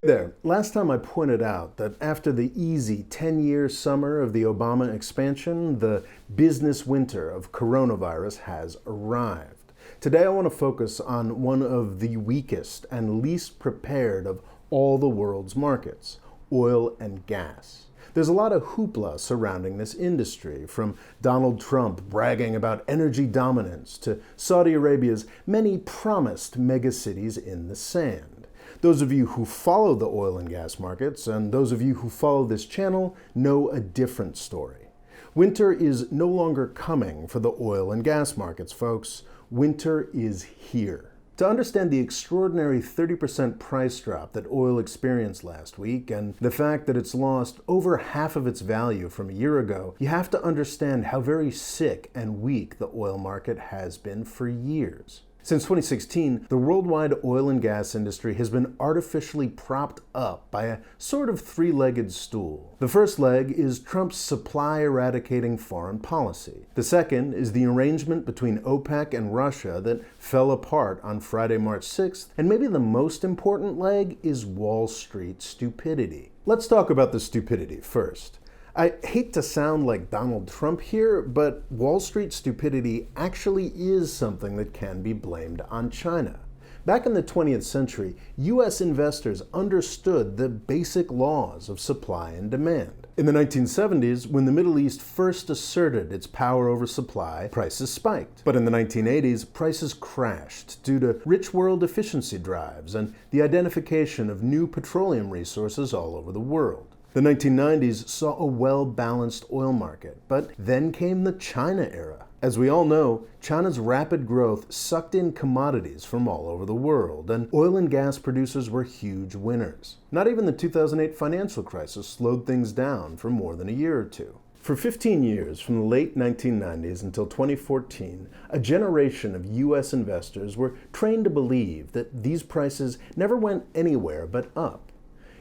Hey there. Last time I pointed out that after the easy 10-year summer of the Obama expansion, the business winter of coronavirus has arrived. Today I want to focus on one of the weakest and least prepared of all the world's markets, oil and gas. There's a lot of hoopla surrounding this industry, from Donald Trump bragging about energy dominance to Saudi Arabia's many promised megacities in the sand. Those of you who follow the oil and gas markets, and those of you who follow this channel, know a different story. Winter is no longer coming for the oil and gas markets, folks. Winter is here. To understand the extraordinary 30% price drop that oil experienced last week, and the fact that it's lost over half of its value from a year ago, you have to understand how very sick and weak the oil market has been for years. Since 2016, the worldwide oil and gas industry has been artificially propped up by a sort of three-legged stool. The first leg is Trump's supply-eradicating foreign policy. The second is the arrangement between OPEC and Russia that fell apart on Friday, March 6th. And maybe the most important leg is Wall Street stupidity. Let's talk about the stupidity first. I hate to sound like Donald Trump here, but Wall Street stupidity actually is something that can be blamed on China. Back in the 20th century, US investors understood the basic laws of supply and demand. In the 1970s, when the Middle East first asserted its power over supply, prices spiked. But in the 1980s, prices crashed due to rich world efficiency drives and the identification of new petroleum resources all over the world. The 1990s saw a well-balanced oil market, but then came the China era. As we all know, China's rapid growth sucked in commodities from all over the world, and oil and gas producers were huge winners. Not even the 2008 financial crisis slowed things down for more than a year or two. For 15 years, from the late 1990s until 2014, a generation of US investors were trained to believe that these prices never went anywhere but up.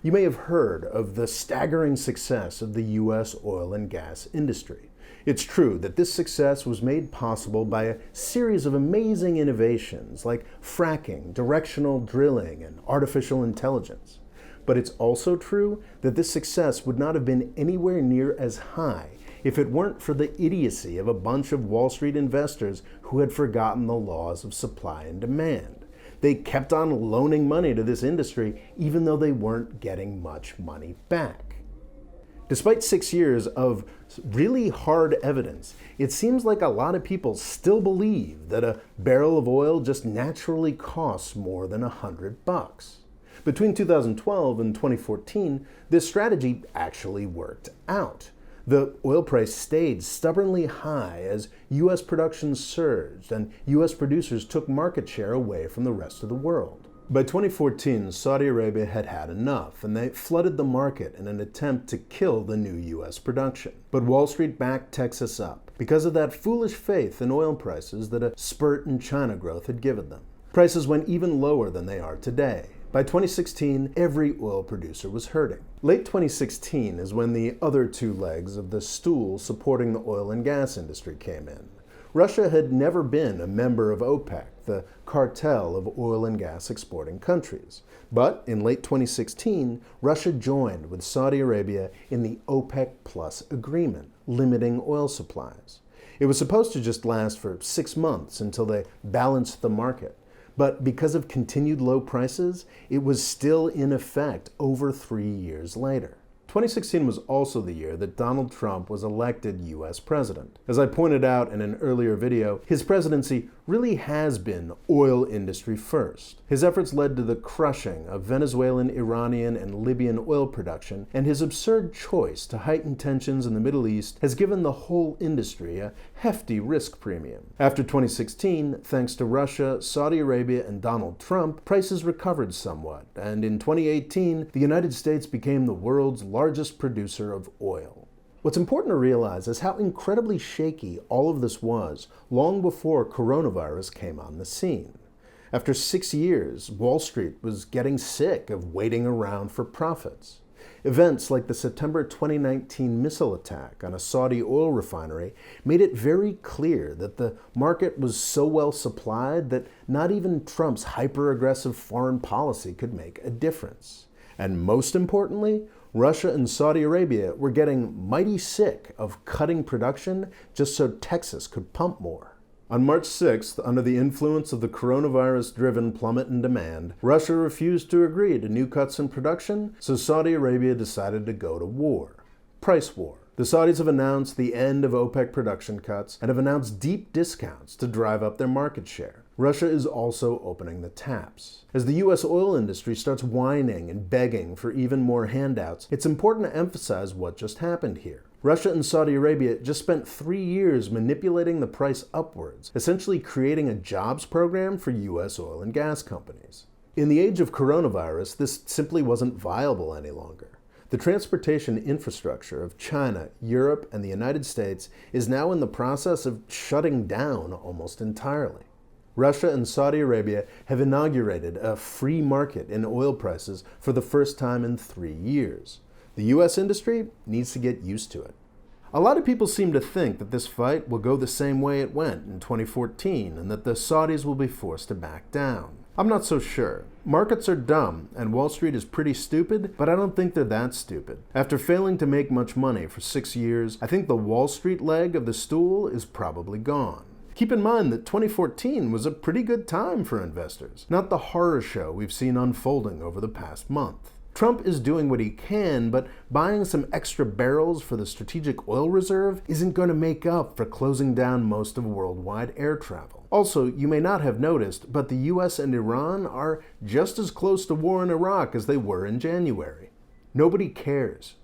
You may have heard of the staggering success of the US oil and gas industry. It's true that this success was made possible by a series of amazing innovations like fracking, directional drilling, and artificial intelligence. But it's also true that this success would not have been anywhere near as high if it weren't for the idiocy of a bunch of Wall Street investors who had forgotten the laws of supply and demand. They kept on loaning money to this industry even though they weren't getting much money back. Despite 6 years of really hard evidence, it seems like a lot of people still believe that a barrel of oil just naturally costs more than $100. Between 2012 and 2014, this strategy actually worked out. The oil price stayed stubbornly high as US production surged and US producers took market share away from the rest of the world. By 2014, Saudi Arabia had had enough, and they flooded the market in an attempt to kill the new US production. But Wall Street backed Texas up because of that foolish faith in oil prices that a spurt in China growth had given them. Prices went even lower than they are today. By 2016, every oil producer was hurting. Late 2016 is when the other two legs of the stool supporting the oil and gas industry came in. Russia had never been a member of OPEC, the cartel of oil and gas exporting countries. But in late 2016, Russia joined with Saudi Arabia in the OPEC Plus agreement, limiting oil supplies. It was supposed to just last for 6 months until they balanced the market. But because of continued low prices, it was still in effect over 3 years later. 2016 was also the year that Donald Trump was elected US president. As I pointed out in an earlier video, his presidency really has been oil industry first. His efforts led to the crushing of Venezuelan, Iranian, and Libyan oil production, and his absurd choice to heighten tensions in the Middle East has given the whole industry a hefty risk premium. After 2016, thanks to Russia, Saudi Arabia, and Donald Trump, prices recovered somewhat, and in 2018, the United States became the world's largest producer of oil. What's important to realize is how incredibly shaky all of this was long before coronavirus came on the scene. After 6 years, Wall Street was getting sick of waiting around for profits. Events like the September 2019 missile attack on a Saudi oil refinery made it very clear that the market was so well supplied that not even Trump's hyper-aggressive foreign policy could make a difference. And most importantly, Russia and Saudi Arabia were getting mighty sick of cutting production just so Texas could pump more. On March 6th, under the influence of the coronavirus-driven plummet in demand, Russia refused to agree to new cuts in production, so Saudi Arabia decided to go to war. Price war. The Saudis have announced the end of OPEC production cuts and have announced deep discounts to drive up their market share. Russia is also opening the taps. As the U.S. oil industry starts whining and begging for even more handouts, it's important to emphasize what just happened here. Russia and Saudi Arabia just spent 3 years manipulating the price upwards, essentially creating a jobs program for U.S. oil and gas companies. In the age of coronavirus, this simply wasn't viable any longer. The transportation infrastructure of China, Europe, and the United States is now in the process of shutting down almost entirely. Russia and Saudi Arabia have inaugurated a free market in oil prices for the first time in 3 years. The U.S. industry needs to get used to it. A lot of people seem to think that this fight will go the same way it went in 2014 and that the Saudis will be forced to back down. I'm not so sure. Markets are dumb and Wall Street is pretty stupid, but I don't think they're that stupid. After failing to make much money for 6 years, I think the Wall Street leg of the stool is probably gone. Keep in mind that 2014 was a pretty good time for investors, not the horror show we've seen unfolding over the past month. Trump is doing what he can, but buying some extra barrels for the strategic oil reserve isn't going to make up for closing down most of worldwide air travel. Also, you may not have noticed, but the US and Iran are just as close to war in Iraq as they were in January. Nobody cares.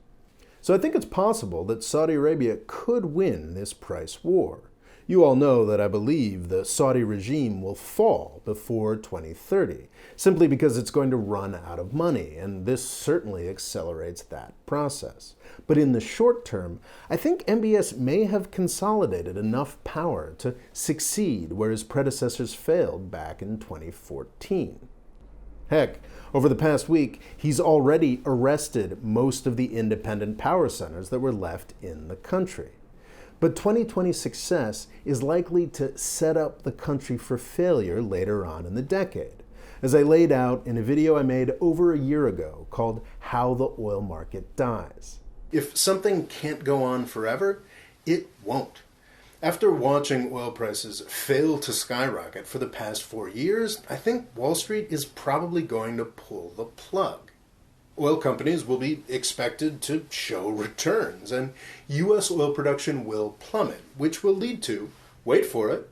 So I think it's possible that Saudi Arabia could win this price war. You all know that I believe the Saudi regime will fall before 2030, simply because it's going to run out of money, and this certainly accelerates that process. But in the short term, I think MBS may have consolidated enough power to succeed where his predecessors failed back in 2014. Heck, over the past week, he's already arrested most of the independent power centers that were left in the country. But 2020's success is likely to set up the country for failure later on in the decade, as I laid out in a video I made over a year ago called How the Oil Market Dies. If something can't go on forever, it won't. After watching oil prices fail to skyrocket for the past 4 years, I think Wall Street is probably going to pull the plug. Oil companies will be expected to show returns, and U.S. oil production will plummet, which will lead to, wait for it,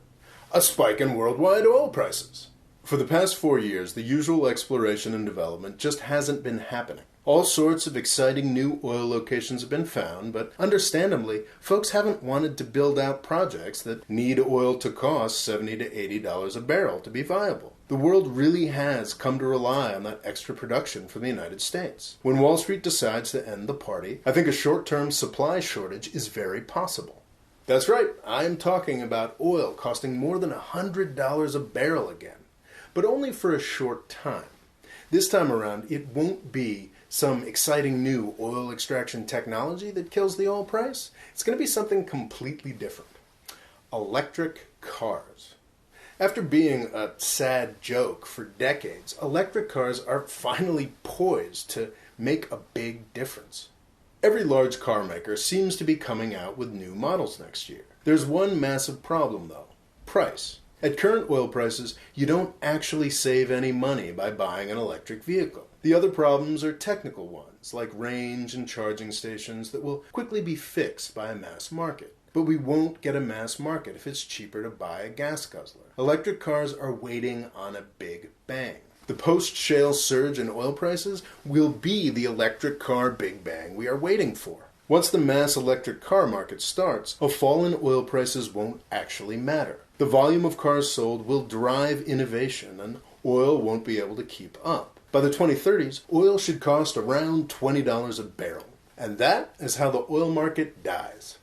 a spike in worldwide oil prices. For the past 4 years, the usual exploration and development just hasn't been happening. All sorts of exciting new oil locations have been found, but understandably, folks haven't wanted to build out projects that need oil to cost $70 to $80 a barrel to be viable. The world really has come to rely on that extra production from the United States. When Wall Street decides to end the party, I think a short-term supply shortage is very possible. That's right, I'm talking about oil costing more than $100 a barrel again, but only for a short time. This time around, it won't be some exciting new oil extraction technology that kills the oil price. It's going to be something completely different. Electric cars. After being a sad joke for decades, electric cars are finally poised to make a big difference. Every large car maker seems to be coming out with new models next year. There's one massive problem though: price. At current oil prices, you don't actually save any money by buying an electric vehicle. The other problems are technical ones, like range and charging stations that will quickly be fixed by a mass market. But we won't get a mass market if it's cheaper to buy a gas guzzler. Electric cars are waiting on a big bang. The post-shale surge in oil prices will be the electric car big bang we are waiting for. Once the mass electric car market starts, a fall in oil prices won't actually matter. The volume of cars sold will drive innovation, and oil won't be able to keep up. By the 2030s, oil should cost around $20 a barrel. And that is how the oil market dies.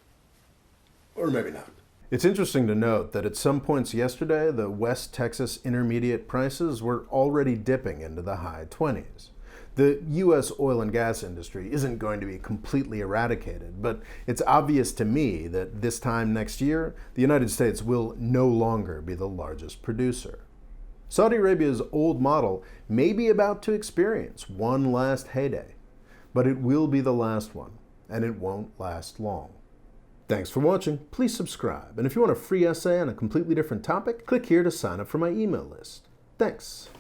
Or maybe not. It's interesting to note that at some points yesterday, the West Texas intermediate prices were already dipping into the high 20s. The U.S. oil and gas industry isn't going to be completely eradicated, but it's obvious to me that this time next year, the United States will no longer be the largest producer. Saudi Arabia's old model may be about to experience one last heyday, but it will be the last one, and it won't last long. Thanks for watching. Please subscribe, and if you want a free essay on a completely different topic, click here to sign up for my email list. Thanks.